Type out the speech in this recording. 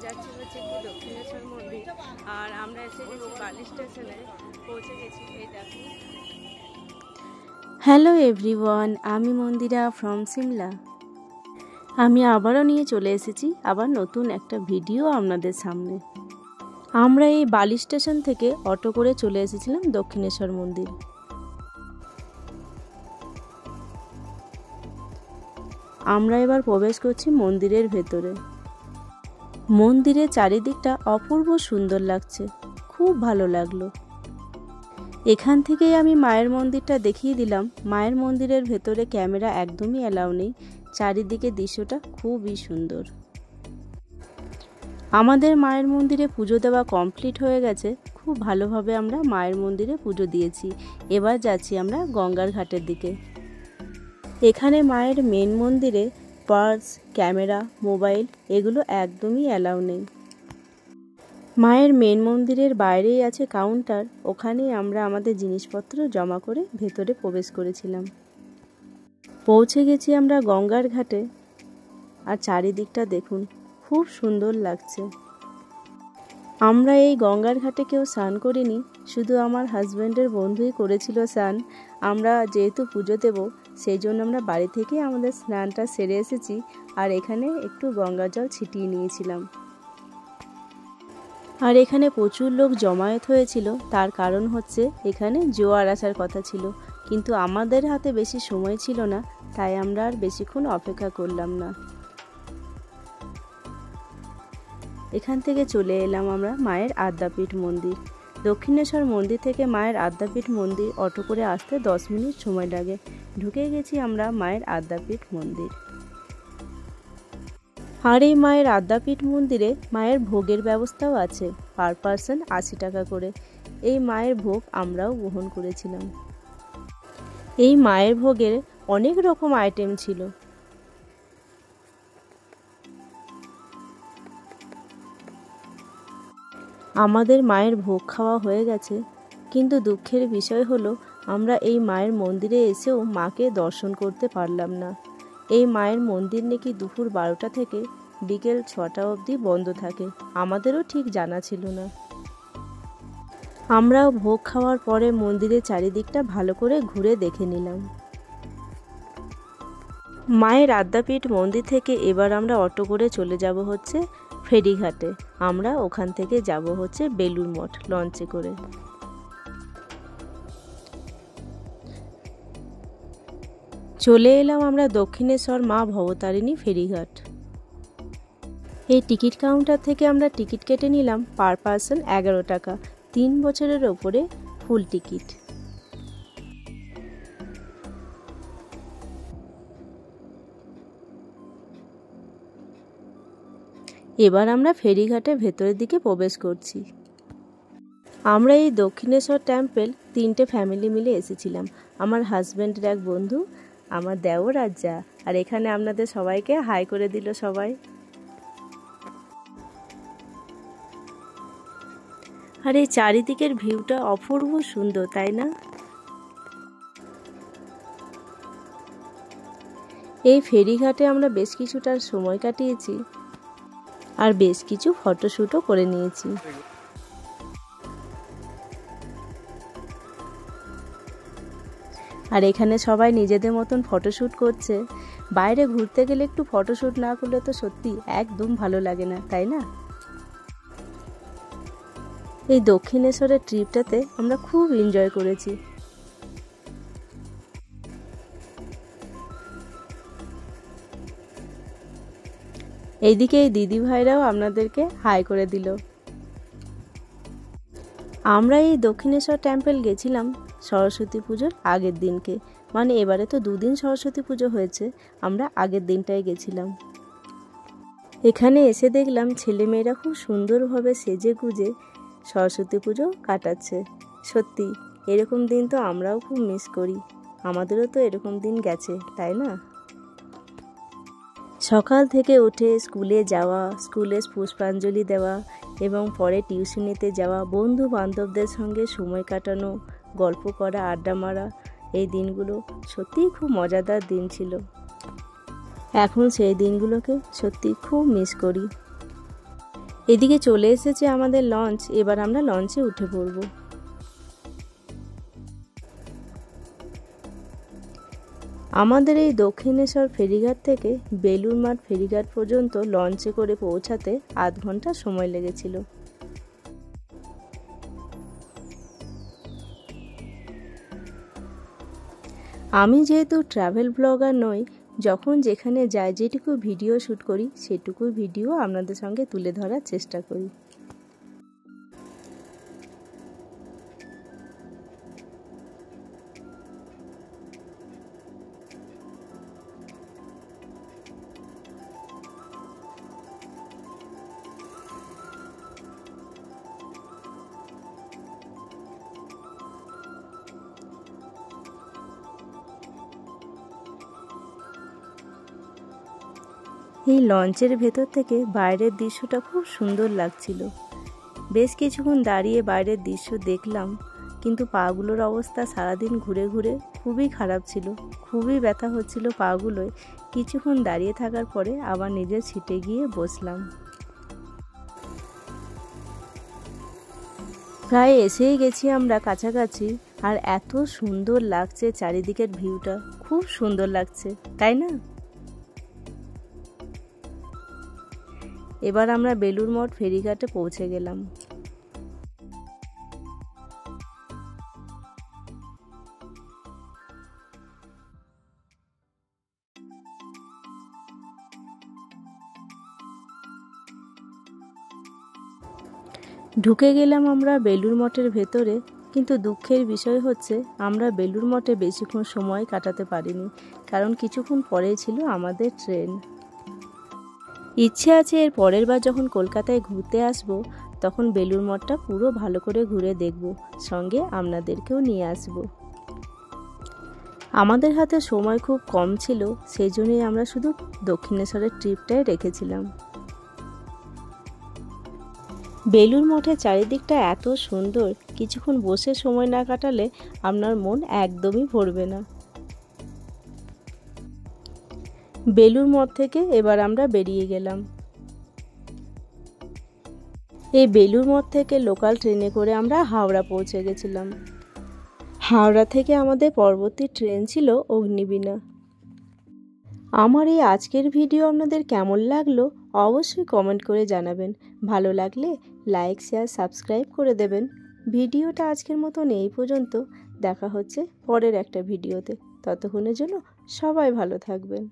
যাচ্ছি হচ্ছে কি দক্ষিণেশ্বর মন্দির, আর আমরা এসে গেছি বালি স্টেশনে, পৌঁছে গেছি। এই দেখো। হ্যালো এভরিওয়ান, আমি মন্দিরা ফ্রম সিমলা। আমি আবারও নিয়ে চলে এসেছি আবার নতুন একটা ভিডিও আপনাদের সামনে। আমরা এই বালি স্টেশন থেকে অটো করে চলে এসেছিলাম দক্ষিণেশ্বর মন্দির। আমরা এবার প্রবেশ করছি মন্দিরের ভেতরে। মন্দিরের চারিদিকটা অপূর্ব সুন্দর লাগছে, খুব ভালো লাগলো। এখান থেকেই আমি মায়ের মন্দিরটা দেখিয়ে দিলাম। মায়ের মন্দিরের ভেতরে ক্যামেরা একদমই অ্যালাউ নেই। চারিদিকে দৃশ্যটা খুবই সুন্দর। আমাদের মায়ের মন্দিরে পুজো দেওয়া কমপ্লিট হয়ে গেছে। খুব ভালোভাবে আমরা মায়ের মন্দিরে পুজো দিয়েছি। এবার যাচ্ছি আমরা গঙ্গার ঘাটের দিকে। এখানে মায়ের মেন মন্দিরে পার্স, ক্যামেরা, মোবাইল এগুলো একদমই অ্যালাউ নেই। মায়ের মেন মন্দিরের বাইরেই আছে কাউন্টার, ওখানেই আমরা আমাদের জিনিসপত্র জমা করে ভেতরে প্রবেশ করেছিলাম। পৌঁছে গেছি আমরা গঙ্গার ঘাটে, আর চারিদিকটা দেখুন, খুব সুন্দর লাগছে। আমরা এই গঙ্গার ঘাটে কেউ স্নান করিনি, শুধু আমার হাজব্যান্ডের বন্ধুই করেছিল স্নান। আমরা যেহেতু পুজো দেব, সেই জন্য আমরা বাড়ি থেকে আমাদের স্নানটা সেরে এসেছি, আর এখানে একটু গঙ্গা জল ছিটিয়ে নিয়েছিলাম। আর এখানে প্রচুর লোক জমায়েত হয়েছিল, তার কারণ হচ্ছে এখানে জোয়ার আসার কথা ছিল, কিন্তু আমাদের হাতে বেশি সময় ছিল না, তাই আমরা আর বেশিক্ষণ অপেক্ষা করলাম না। এখান থেকে চলে এলাম আমরা মায়ের আদ্যাপীঠ মন্দির। দক্ষিণেশ্বর মন্দির থেকে মায়ের আদ্যাপীঠ মন্দির অটো করে আসতে 10 মিনিট সময় লাগে। ঢুকে গেছি আমরা মায়ের আদ্যাপীঠ মন্দির। আর এই মায়ের আদ্যাপীঠ মন্দিরে মায়ের ভোগের ব্যবস্থাও আছে, পার পার্সন 80 টাকা করে। এই মায়ের ভোগ আমরাও গ্রহণ করেছিলাম। এই মায়ের ভোগের অনেক রকম আইটেম ছিল। আমাদের মায়ের ভোগ খাওয়া হয়ে গেছে, কিন্তু দুঃখের বিষয় হলো আমরা এই মায়ের মন্দিরে এসেও মাকে দর্শন করতে পারলাম না। এই মায়ের মন্দির নাকি দুপুর 12টা থেকে বিকেল 6টা অবধি বন্ধ থাকে, আমাদেরও ঠিক জানা ছিল না। আমরাও ভোগ খাওয়ার পরে মন্দিরের চারিদিকটা ভালো করে ঘুরে দেখে নিলাম। মায়ের আদ্যাপীঠ মন্দির থেকে এবার আমরা অটো করে চলে যাব হচ্ছে ফেরিঘাটে। আমরা ওখান থেকে যাব হচ্ছে বেলুড় মঠ লঞ্চে করে। চলে এলাম আমরা দক্ষিণেশ্বর মা ভবতারিণী ফেরিঘাট। এই টিকিট কাউন্টার থেকে আমরা টিকিট কেটে নিলাম পার পার্সন 11 টাকা, 3 বছরের ওপরে ফুল টিকিট। এবার আমরা ফেরিঘাটের ভেতরের দিকে প্রবেশ করছি। আমরা এই দক্ষিণেশ্বর টেম্পল 3টে ফ্যামিলি মিলে এসেছিলাম। আমার হাজব্যান্ডের এক বন্ধু, আমার দেওর আর যা। আর এখানে আপনাদের সবাইকে হাই করে দিল সবাই। আর এই চারিদিকের ভিউটা অপূর্ব সুন্দর, তাই না? এই ফেরিঘাটে আমরা বেশ কিছুটা সময় কাটিয়েছি, আর বেশ কিছু ফটোশ্যুটও করে নিয়েছি। আর এখানে সবাই নিজেদের মতন ফটোশ্যুট করছে। বাইরে ঘুরতে গেলে একটু ফটোশ্যুট না করলে তো সত্যি একদম ভালো লাগে না, তাই না? এই দক্ষিণেশ্বরের ট্রিপটাতে আমরা খুব এনজয় করেছি। এইদিকে এই দিদি ভাইরাও আপনাদেরকে হাই করে দিল। আমরা এই দক্ষিণেশ্বর টেম্পল গেছিলাম সরস্বতী পুজোর আগের দিনকে, মানে এবারে তো 2 দিন সরস্বতী পুজো হয়েছে, আমরা আগের দিনটাই গেছিলাম। এখানে এসে দেখলাম ছেলেমেয়েরা খুব সুন্দরভাবে সেজে গুজে সরস্বতী পুজো কাটাচ্ছে। সত্যি এরকম দিন তো আমরাও খুব মিস করি, আমাদেরও তো এরকম দিন গেছে, তাই না? সকাল থেকে উঠে স্কুলে যাওয়া, স্কুলে পুষ্পাঞ্জলি দেওয়া এবং পরে টিউশনিতে যাওয়া, বন্ধু বান্ধবদের সঙ্গে সময় কাটানো, গল্প করা, আড্ডা মারা, এই দিনগুলো সত্যিই খুব মজাদার দিন ছিল। এখন সেই দিনগুলোকে সত্যি খুব মিস করি। এদিকে চলে এসেছে আমাদের লঞ্চ, এবার আমরা লঞ্চে উঠে পড়ব। আমাদের এই দক্ষিণেশ্বর ফেরিঘাট থেকে বেলুড় মঠ ফেরিঘাট পর্যন্ত লঞ্চে করে পৌঁছাতে আধ ঘন্টা সময় লেগেছিল। আমি যেহেতু ট্রাভেল ব্লগার নই, যখন যেখানে যাই যেটুকু ভিডিও শ্যুট করি সেটুকু ভিডিও আপনাদের সঙ্গে তুলে ধরার চেষ্টা করি। এই লঞ্চের ভেতর থেকে বাইরের দৃশ্যটা খুব সুন্দর লাগছিল। বেশ কিছুক্ষণ দাঁড়িয়ে বাইরের দৃশ্য দেখলাম, কিন্তু পাগুলোর অবস্থা সারাদিন ঘুরে ঘুরে খুবই খারাপ ছিল, খুবই ব্যথা হচ্ছিল পাগুলোয়। কিছুক্ষণ দাঁড়িয়ে থাকার পরে আবার নিজের সিটে গিয়ে বসলাম। প্রায় এসেই গেছি আমরা কাছাকাছি, আর এত সুন্দর লাগছে চারিদিকের ভিউটা, খুব সুন্দর লাগছে, তাই না? এবার আমরা বেলুড় মঠ ফেরিঘাটে পৌঁছে গেলাম। ঢুকে গেলাম আমরা বেলুড় মঠের ভেতরে, কিন্তু দুঃখের বিষয় হচ্ছে আমরা বেলুড় মঠে বেশিক্ষণ সময় কাটাতে পারিনি, কারণ কিছুক্ষণ পরেই ছিল আমাদের ট্রেন। ইচ্ছে আছে এর পরের বার যখন কলকাতায় ঘুরতে আসব তখন বেলুড় মঠটা পুরো ভালো করে ঘুরে দেখব, সঙ্গে আপনাদেরকেও নিয়ে আসব। আমাদের হাতে সময় খুব কম ছিল, সেই জন্যই আমরা শুধু দক্ষিণেশ্বরের ট্রিপটাই রেখেছিলাম। বেলুড় মঠের চারিদিকটা এত সুন্দর, কিছুক্ষণ বসে সময় না কাটালে আপনার মন একদমই ভরবে না। বেলুড় মঠ থেকে এবার আমরা বেরিয়ে গেলাম। এই বেলুড় মঠ থেকে লোকাল ট্রেনে করে আমরা হাওড়া পৌঁছে গেছিলাম। হাওড়া থেকে আমাদের পরবর্তী ট্রেন ছিল অগ্নিবীণা। আমার এই আজকের ভিডিও আপনাদের কেমন লাগলো অবশ্যই কমেন্ট করে জানাবেন। ভালো লাগলে লাইক, শেয়ার, সাবস্ক্রাইব করে দেবেন। ভিডিওটা আজকের মতন এই পর্যন্ত, দেখা হচ্ছে পরের একটা ভিডিওতে। ততক্ষণের জন্য সবাই ভালো থাকবেন।